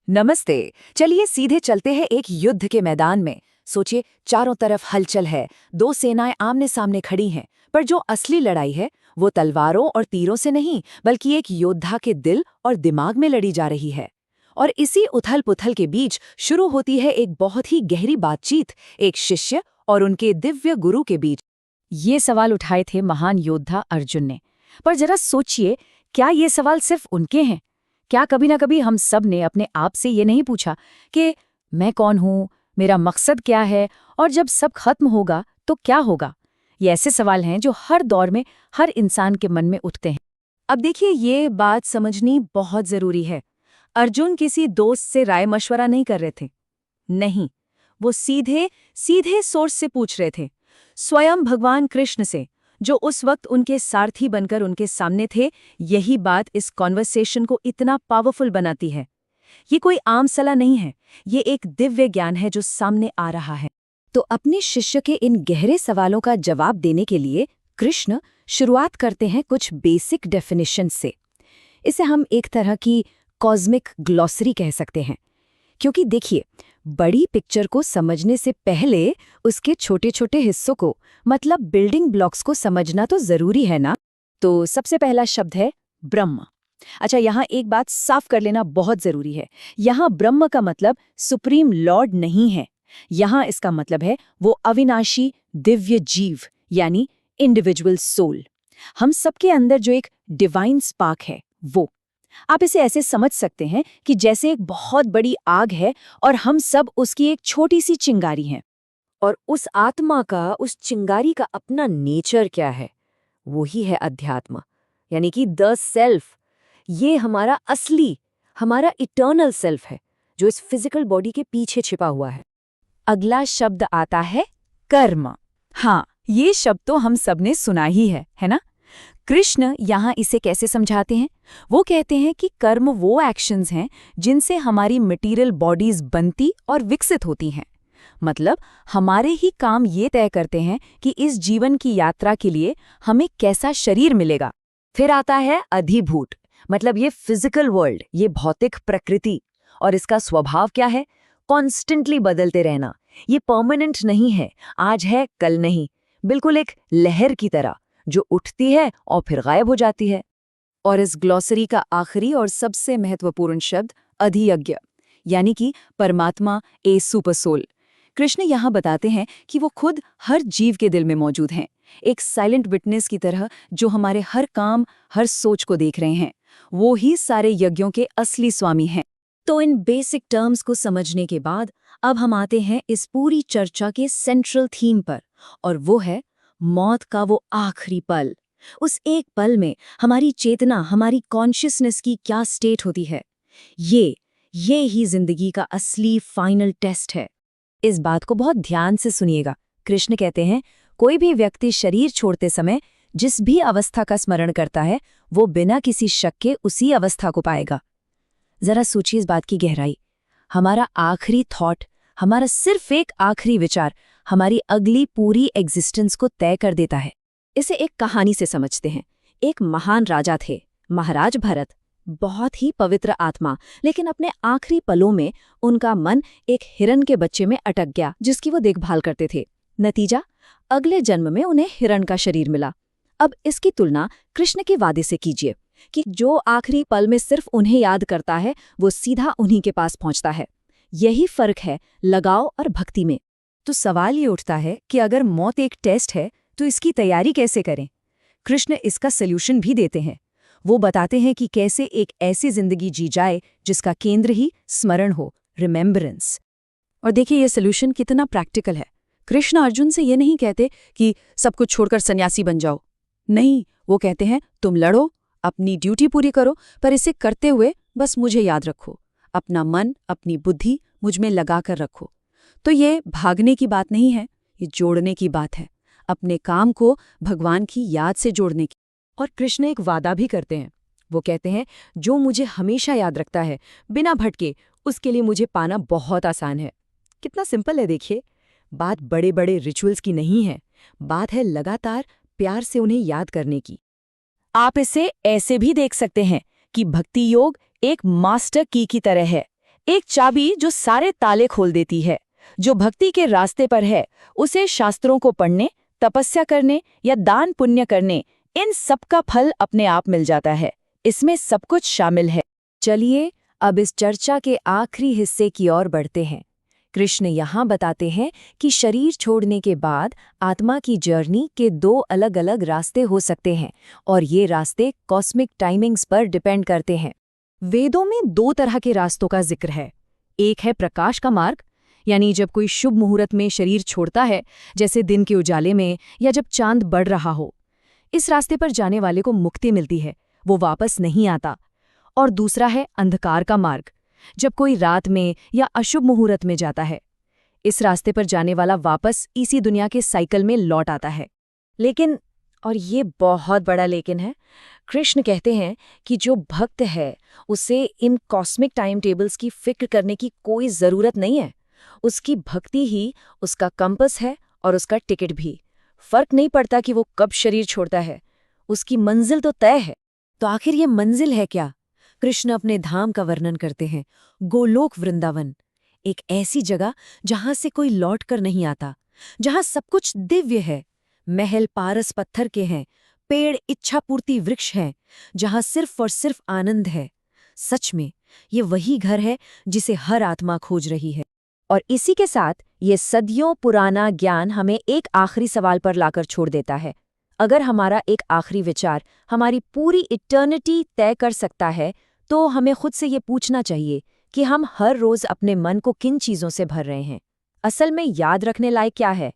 नमस्ते। चलिए सीधे चलते हैं एक युद्ध के मैदान में। सोचिए, चारों तरफ हलचल है, दो सेनाएं आमने सामने खड़ी हैं, पर जो असली लड़ाई है वो तलवारों और तीरों से नहीं, बल्कि एक योद्धा के दिल और दिमाग में लड़ी जा रही है। और इसी उथल-पुथल के बीच शुरू होती है एक बहुत ही गहरी बातचीत, एक शिष्य और उनके दिव्य गुरु के बीच। ये सवाल उठाए थे महान योद्धा अर्जुन ने। पर जरा सोचिए, क्या ये सवाल सिर्फ उनके हैं? क्या कभी ना कभी हम सब ने अपने आप से ये नहीं पूछा कि मैं कौन हूँ, मेरा मकसद क्या है, और जब सब खत्म होगा तो क्या होगा? ये ऐसे सवाल हैं जो हर दौर में हर इंसान के मन में उठते हैं। अब देखिए, ये बात समझनी बहुत जरूरी है। अर्जुन किसी दोस्त से राय मशवरा नहीं कर रहे थे। नहीं, वो सीधे सीधे सोर्स से पूछ रहे थे, स्वयं भगवान कृष्ण से, जो उस वक्त उनके सारथी बनकर उनके सामने थे। यही बात इस कॉन्वर्सेशन को इतना पावरफुल बनाती है। ये कोई आम सलाह नहीं है, ये एक दिव्य ज्ञान है जो सामने आ रहा है। तो अपने शिष्य के इन गहरे सवालों का जवाब देने के लिए कृष्ण शुरुआत करते हैं कुछ बेसिक डेफिनेशन से। इसे हम एक तरह की कॉस्मिक ग्लॉसरी कह सकते हैं, क्योंकि देखिए, बड़ी पिक्चर को समझने से पहले उसके छोटे छोटे हिस्सों को, मतलब बिल्डिंग ब्लॉक्स को समझना तो जरूरी है ना। तो सबसे पहला शब्द है ब्रह्म। अच्छा, यहाँ एक बात साफ कर लेना बहुत जरूरी है। यहाँ ब्रह्म का मतलब सुप्रीम लॉर्ड नहीं है। यहाँ इसका मतलब है वो अविनाशी दिव्य जीव, यानी इंडिविजुअल सोल। हम सबके अंदर जो एक डिवाइन स्पार्क है वो। आप इसे ऐसे समझ सकते हैं कि जैसे एक बहुत बड़ी आग है और हम सब उसकी एक छोटी सी चिंगारी हैं। और उस आत्मा का, उस चिंगारी का अपना नेचर क्या है? वही है अध्यात्म, यानी कि द सेल्फ। ये हमारा असली, हमारा इटर्नल सेल्फ है, जो इस फिजिकल बॉडी के पीछे छिपा हुआ है। अगला शब्द आता है कर्म। हाँ, ये शब्द तो हम सबने सुना ही है ना? कृष्ण यहाँ इसे कैसे समझाते हैं? वो कहते हैं कि कर्म वो एक्शंस हैं जिनसे हमारी मटेरियल बॉडीज बनती और विकसित होती हैं। मतलब हमारे ही काम ये तय करते हैं कि इस जीवन की यात्रा के लिए हमें कैसा शरीर मिलेगा। फिर आता है अधिभूत, मतलब ये फिजिकल वर्ल्ड, ये भौतिक प्रकृति। और इसका स्वभाव क्या है? कॉन्स्टेंटली बदलते रहना। ये परमानेंट नहीं है, आज है कल नहीं, बिल्कुल एक लहर की तरह जो उठती है और फिर गायब हो जाती है। और इस ग्लॉसरी का आखिरी और सबसे महत्वपूर्ण शब्द अधियज्ञ, यानी कि परमात्मा, ए सुपर सोल। कृष्ण यहाँ बताते हैं कि वो खुद हर जीव के दिल में मौजूद हैं, एक साइलेंट विटनेस की तरह जो हमारे हर काम, हर सोच को देख रहे हैं। वो ही सारे यज्ञों के असली स्वामी हैं। तो इन बेसिक टर्म्स को समझने के बाद अब हम आते हैं इस पूरी चर्चा के सेंट्रल थीम पर, और वो है मौत का वो आखिरी पल। उस एक पल में हमारी चेतना, हमारी कॉन्शियसनेस की क्या स्टेट होती है। ये ही जिंदगी का असली फाइनल टेस्ट है। इस बात को बहुत ध्यान से सुनिएगा। कृष्ण कहते हैं, कोई भी व्यक्ति शरीर छोड़ते समय जिस भी अवस्था का स्मरण करता है, वो बिना किसी शक के उसी अवस्था को पाएगा। जरा सोचिए इस बात की गहराई। हमारा आखिरी थॉट, हमारा सिर्फ एक आखिरी विचार हमारी अगली पूरी एग्जिस्टेंस को तय कर देता है। इसे एक कहानी से समझते हैं। एक महान राजा थे, महाराज भरत। बहुत ही पवित्र आत्मा, लेकिन अपने आखिरी पलों में उनका मन एक हिरन के बच्चे में अटक गया, जिसकी वो देखभाल करते थे। नतीजा, अगले जन्म में उन्हें हिरन का शरीर मिला। अब इसकी तुलना कृष्ण के वादे से कीजिए कि जो आखिरी पल में सिर्फ उन्हें याद करता है, वो सीधा उन्हीं के पास पहुंचता है। यही फर्क है लगाव और भक्ति में। तो सवाल ये उठता है कि अगर मौत एक टेस्ट है, तो इसकी तैयारी कैसे करें? कृष्ण इसका सल्यूशन भी देते हैं। वो बताते हैं कि कैसे एक ऐसी जिंदगी जी जाए जिसका केंद्र ही स्मरण हो, रिमेम्बरेंस। और देखिए, ये सल्यूशन कितना प्रैक्टिकल है। कृष्ण अर्जुन से ये नहीं कहते कि सब कुछ छोड़कर सन्यासी बन जाओ। नहीं, वो कहते हैं तुम लड़ो, अपनी ड्यूटी पूरी करो, पर इसे करते हुए बस मुझे याद रखो, अपना मन, अपनी बुद्धि मुझ में लगा कर रखो। तो ये भागने की बात नहीं है, ये जोड़ने की बात है, अपने काम को भगवान की याद से जोड़ने की। और कृष्ण एक वादा भी करते हैं। वो कहते हैं, जो मुझे हमेशा याद रखता है बिना भटके, उसके लिए मुझे पाना बहुत आसान है। कितना सिंपल है देखिए। बात बड़े बड़े रिचुअल्स की नहीं है, बात है लगातार प्यार से उन्हें याद करने की। आप इसे ऐसे भी देख सकते हैं कि भक्ति योग एक मास्टर की तरह है। एक चाबी जो सारे ताले खोल देती है। जो भक्ति के रास्ते पर है उसे शास्त्रों को पढ़ने, तपस्या करने या दान पुण्य करने, इन सब का फल अपने आप मिल जाता है। इसमें सब कुछ शामिल है। चलिए अब इस चर्चा के आखिरी हिस्से की ओर बढ़ते हैं। कृष्ण यहाँ बताते हैं कि शरीर छोड़ने के बाद आत्मा की जर्नी के 2 अलग-अलग रास्ते हो सकते हैं और ये रास्ते कॉस्मिक टाइमिंग्स पर डिपेंड करते हैं। वेदों में 2 तरह के रास्तों का जिक्र है। एक है प्रकाश का मार्ग, यानी जब कोई शुभ मुहूर्त में शरीर छोड़ता है, जैसे दिन के उजाले में या जब चांद बढ़ रहा हो। इस रास्ते पर जाने वाले को मुक्ति मिलती है, वो वापस नहीं आता। और दूसरा है अंधकार का मार्ग, जब कोई रात में या अशुभ मुहूर्त में जाता है। इस रास्ते पर जाने वाला वापस इसी दुनिया के साइकिल में लौट आता है। लेकिन, और ये बहुत बड़ा लेकिन है, कृष्ण कहते हैं कि जो भक्त है उसे इन कॉस्मिक टाइम टेबल्स की फिक्र करने की कोई ज़रूरत नहीं है। उसकी भक्ति ही उसका कंपस है और उसका टिकट भी। फर्क नहीं पड़ता कि वो कब शरीर छोड़ता है, उसकी मंजिल तो तय है। तो आखिर ये मंजिल है क्या? कृष्ण अपने धाम का वर्णन करते हैं, गोलोक वृंदावन, एक ऐसी जगह जहां से कोई लौट कर नहीं आता, जहां सब कुछ दिव्य है। महल पारस पत्थर के हैं, पेड़ इच्छापूर्ति वृक्ष हैं, जहां सिर्फ और सिर्फ आनंद है। सच में ये वही घर है जिसे हर आत्मा खोज रही है। और इसी के साथ ये सदियों पुराना ज्ञान हमें एक आखिरी सवाल पर लाकर छोड़ देता है। अगर हमारा एक आखिरी विचार हमारी पूरी इटर्निटी तय कर सकता है, तो हमें खुद से ये पूछना चाहिए कि हम हर रोज अपने मन को किन चीजों से भर रहे हैं। असल में याद रखने लायक क्या है?